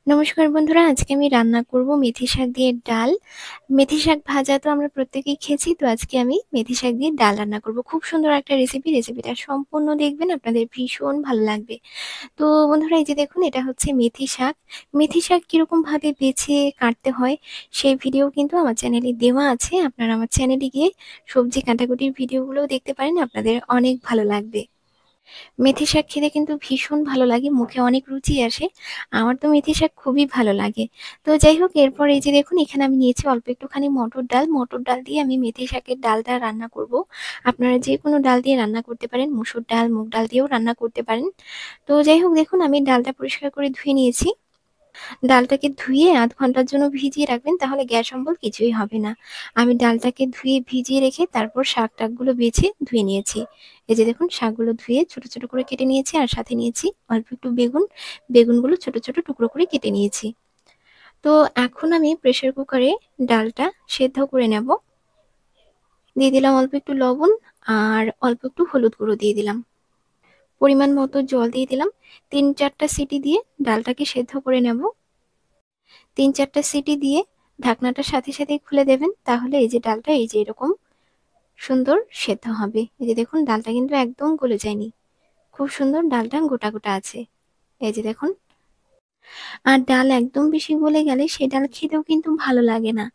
নমস্কার বন্ধুরা, আজকে আমি রান্না করব মেথি শাক দিয়ে ডাল। মেথি শাক ভাজা তো আমরা প্রত্যেকেই খেয়েছি, তো আজকে আমি মেথি শাক দিয়ে ডাল রান্না করব। খুব সুন্দর একটা রেসিপিটা সম্পূর্ণ দেখবেন, আপনাদের ভীষণ ভালো লাগবে। তো বন্ধুরা, এই যে দেখুন, এটা হচ্ছে মেথি শাক। মেথি শাক কিরকম ভাবে বেছে কাটতে হয় সেই ভিডিও কিন্তু আমার চ্যানেলে দেওয়া আছে। আপনারা আমার চ্যানেলে গিয়ে সবজি কাটাকুটির ভিডিওগুলোও দেখতে পারেন, আপনাদের অনেক ভালো লাগবে। মেথি শাক খেতে কিন্তু ভীষণ ভালো লাগে, মুখে অনেক রুচি আসে। আমার তো মেথি শাক খুবই ভালো লাগে। তো যাই হোক, এরপর এই যে দেখুন, এখানে আমি নিয়েছি অল্প একটুখানি মটর ডাল দিয়ে আমি মেথি শাকের ডালটা রান্না করব। আপনারা যে কোনো ডাল দিয়ে রান্না করতে পারেন, মুসুর ডাল, মুগ ডাল দিয়েও রান্না করতে পারেন। তো যাই হোক, দেখুন আমি ডালটা পরিষ্কার করে ধুয়ে নিয়েছি। ডালটাকে ধুয়ে আধ ঘন্টার জন্য ভিজিয়ে রাখবেন, তাহলে গ্যাস অম্বল কিছুই হবে না। আমি ডালটাকে ধুয়ে ভিজিয়ে রেখে তারপর শাক টাকগুলো বেছে ধুয়ে নিয়েছি। এই যে দেখুন, শাকগুলো ধুয়ে ছোট ছোট করে কেটে নিয়েছি, আর সাথে নিয়েছি অল্প একটু বেগুনগুলো ছোট ছোট টুকরো করে কেটে নিয়েছি। তো এখন আমি প্রেসার কুকারে ডালটা সেদ্ধ করে নেব। দিয়ে দিলাম অল্প একটু লবণ, আর অল্প একটু হলুদ গুঁড়ো দিয়ে দিলাম। পরিমাণ মতো জল দিয়ে দিলাম। 3-4টা সিটি দিয়ে ডালটাকে সেদ্ধ করে নেব। 3-4টা সিটি দিয়ে ঢাকনাটা সাথে সাথে খুলে দেবেন, তাহলে এই যে ডালটা এই যে এরকম সুন্দর সেদ্ধ হবে। এই যে দেখুন, ডালটা কিন্তু একদম গলে যায়নি, খুব সুন্দর ডালটা গোটা গোটা আছে। এই যে দেখুন। আর ডাল একদম বেশি গলে গেলে সে ডাল খেতেও কিন্তু ভালো লাগে না,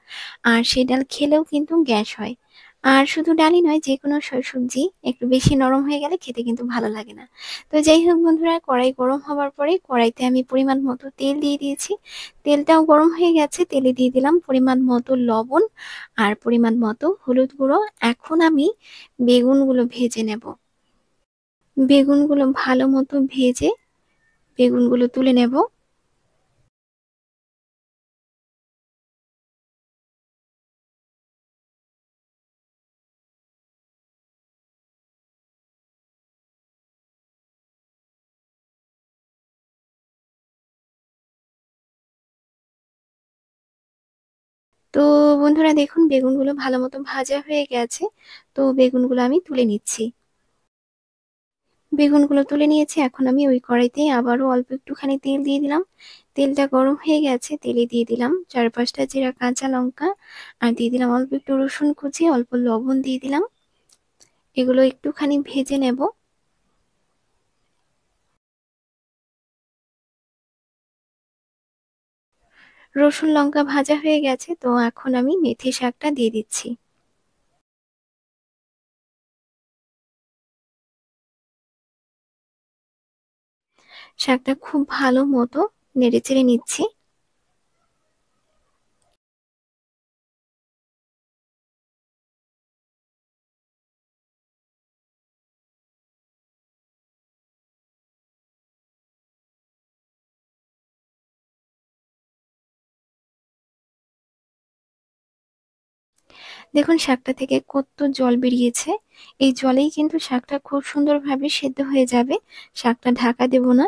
আর সে ডাল খেলেও কিন্তু গ্যাস হয়। আর শুধু ডালই নয়, যে কোনো সবজি একটু বেশি নরম হয়ে গেলে খেতে কিন্তু ভালো লাগে না। তো যাই হোক বন্ধুরা, কড়াই গরম হওয়ার পরে কড়াইতে আমি পরিমাণ মতো তেল দিয়ে দিয়েছি। তেলটাও গরম হয়ে গেছে, তেলে দিয়ে দিলাম পরিমাণ মতো লবণ আর পরিমাণ মতো হলুদ গুঁড়ো। এখন আমি বেগুনগুলো ভেজে নেব। বেগুনগুলো ভালো মতো ভেজে বেগুনগুলো তুলে নেব। তো বন্ধুরা দেখুন, বেগুনগুলো ভালো মতো ভাজা হয়ে গেছে। তো বেগুনগুলো আমি তুলে নিচ্ছি। বেগুনগুলো তুলে নিয়েছি, এখন আমি ওই কড়াইতে আবারও অল্প একটুখানি তেল দিয়ে দিলাম। তেলটা গরম হয়ে গেছে, তেলে দিয়ে দিলাম 4-5টা চেরা কাঁচা লঙ্কা, আর দিয়ে দিলাম অল্প একটু রসুন কুচি, অল্প লবণ দিয়ে দিলাম। এগুলো একটুখানি ভেজে নেব। রসুন লঙ্কা ভাজা হয়ে গেছে, তো এখন আমি মেথি শাকটা দিয়ে দিচ্ছি। শাকটা খুব ভালো মতো নেড়ে চেড়ে নিচ্ছি। দেখুন, শাকটা থেকে কত জল বেরিয়েছে। এই জলেই কিন্তু শাকটা খুব সুন্দরভাবে সেদ্ধ হয়ে যাবে। শাকটা ঢাকা দেব না।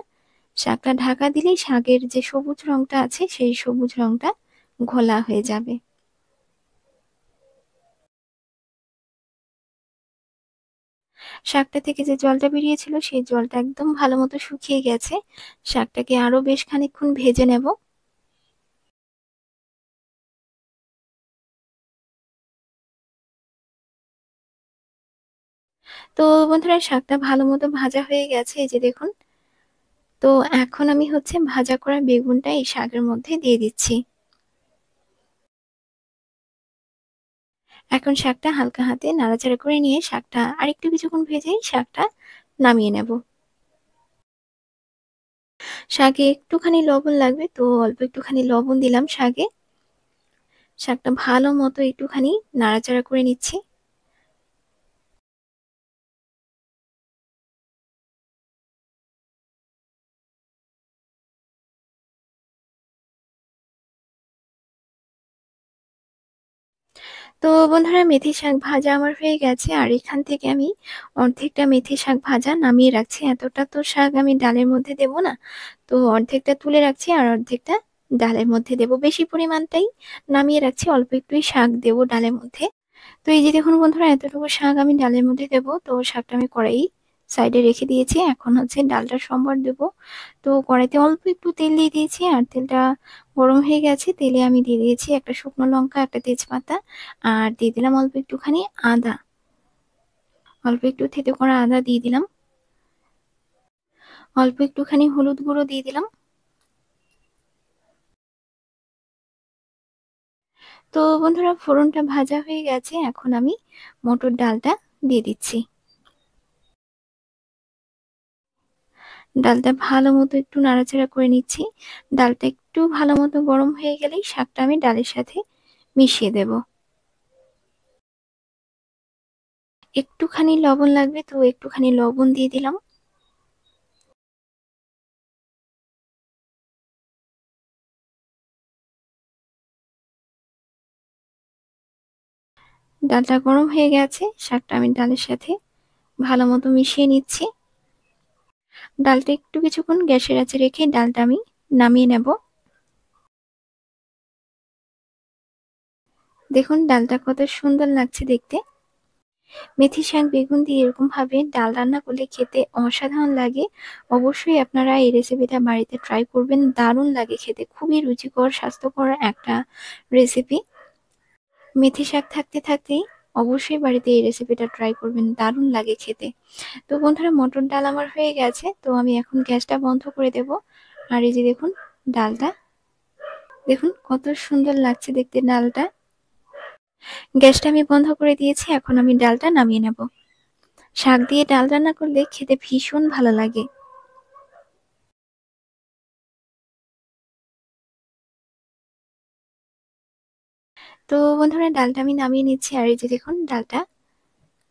শাকটা ঢাকা দিলেই শাকের যে সবুজ রংটা আছে সেই সবুজ রংটা ঘোলা হয়ে যাবে। শাকটা থেকে যে জলটা বেরিয়েছিল সেই জলটা একদম ভালো মতো শুকিয়ে গেছে। শাকটাকে আরো বেশ খানিকক্ষণ ভেজে নেব। তো বন্ধুরা, শাকটা ভালো মতো ভাজা হয়ে গেছে, এই যে দেখুন। তো এখন আমি হচ্ছে ভাজা করা বেগুনটা এই শাকের মধ্যে দিয়ে দিচ্ছি। এখন শাকটা হালকা হাতে নাড়াচাড়া করে নিয়ে শাকটা আরেকটু কিছুক্ষণ ভেজেই শাকটা নামিয়ে নেব। শাকে একটুখানি লবণ লাগবে, তো অল্প একটুখানি লবণ দিলাম শাকে। শাকটা ভালো মতো একটুখানি নাড়াচাড়া করে নিচ্ছি। তো বন্ধুরা, মেথি শাক ভাজা আমার হয়ে গেছে, আর এখান থেকে আমি অর্ধেকটা মেথি শাক ভাজা নামিয়ে রাখছি। এতটা তো শাক আমি ডালের মধ্যে দেব না, তো অর্ধেকটা তুলে রাখছি আর অর্ধেকটা ডালের মধ্যে দেব। বেশি পরিমাণটাই নামিয়ে রাখছি, অল্প একটুই শাক দেব ডালের মধ্যে। তো এই যে দেখুন বন্ধুরা, এতটুকু শাক আমি ডালের মধ্যে দেব। তো শাকটা আমি কড়াই সাইডে রেখে দিয়েছি। এখন হচ্ছে ডালটার সম্বার দেব। তো কড়াইতে অল্প একটু তেল দিয়ে দিয়েছি, আর তেলটা গরম হয়ে গেছে। তেলে আমি দিয়ে দিয়েছি একটা শুকনো লঙ্কা, একটা তেজপাতা, আর দিয়ে দিলাম অল্প একটুখানি আদা। অল্প একটু থেতো করা আদা দিয়ে দিলাম। অল্প একটুখানি হলুদ গুঁড়ো দিয়ে দিলাম। তো বন্ধুরা, ফোড়নটা ভাজা হয়ে গেছে। এখন আমি মটর ডালটা দিয়ে দিচ্ছি। ডালটা ভালো মতো একটু নাড়াচাড়া করে নিচ্ছি। ডালটা একটু ভালো মতো গরম হয়ে গেলেই শাকটা আমি ডালের সাথে মিশিয়ে দেব। একটুখানি লবণ লাগবে, তো একটুখানি লবণ দিয়ে দিলাম। ডালটা গরম হয়ে গেছে, শাকটা আমি ডালের সাথে ভালো মতো মিশিয়ে নিচ্ছি। ডালটা একটু কিছুক্ষণ গ্যাসের আঁচে রেখে ডালটা আমি নামিয়ে নেব। দেখুন ডালটা কত সুন্দর লাগছে দেখতে। মেথি শাক বেগুন দিয়ে এরকম ভাবে ডাল রান্না করলে খেতে অসাধারণ লাগে। অবশ্যই আপনারা এই রেসিপিটা বাড়িতে ট্রাই করবেন, দারুণ লাগে খেতে, খুবই রুচিকর স্বাস্থ্যকর একটা রেসিপি। মেথি শাক থাকতে থাকতেই অবশ্যই বাড়িতে এই রেসিপিটা ট্রাই করবেন, দারুণ লাগে খেতে। তো বন্ধুরা, মটর ডাল আমার হয়ে গেছে, তো আমি এখন গ্যাসটা বন্ধ করে দেব। আর এই যে দেখুন ডালটা, দেখুন কত সুন্দর লাগছে দেখতে ডালটা। গ্যাসটা আমি বন্ধ করে দিয়েছি, এখন আমি ডালটা নামিয়ে নেব। শাক দিয়ে ডাল রান্না করলে খেতে ভীষণ ভালো লাগে। তো বন্ধুরা, ডালটা আমি নামিয়ে নিচ্ছি। আর এই যে দেখুন ডালটা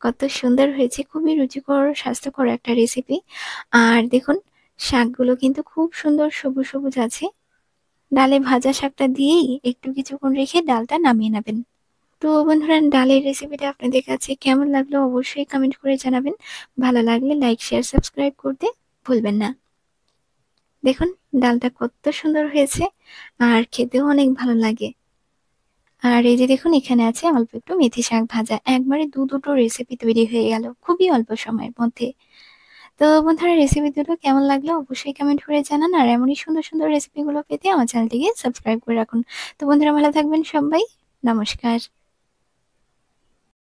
কত সুন্দর হয়েছে, খুবই রুচিকর স্বাস্থ্যকর একটা রেসিপি। আর দেখুন শাকগুলো কিন্তু খুব সুন্দর সবুজ সবুজ আছে। ডালে ভাজা শাকটা দিয়েই একটু কিছুক্ষণ রেখে ডালটা নামিয়ে নেবেন। তো বন্ধুরা, ডালের রেসিপিটা আপনাদের কাছে কেমন লাগলো অবশ্যই কমেন্ট করে জানাবেন। ভালো লাগলে লাইক শেয়ার সাবস্ক্রাইব করতে ভুলবেন না। দেখুন ডালটা কত সুন্দর হয়েছে, আর খেতেও অনেক ভালো লাগে। আর এই যে দেখুন এখানে আছে অল্প একটু মেথি শাক ভাজা, একবারে দুটো রেসিপি তৈরি হয়ে গেল খুবই অল্প সময়ের মধ্যে। তো বন্ধুরা, রেসিপি দুটো কেমন লাগলো অবশ্যই কমেন্ট করে জানান। আর এমনই সুন্দর সুন্দর রেসিপিগুলো পেতে আমার চ্যানেলটিকে সাবস্ক্রাইব করে রাখুন। তো বন্ধুরা, ভালো থাকবেন সবাই। নমস্কার।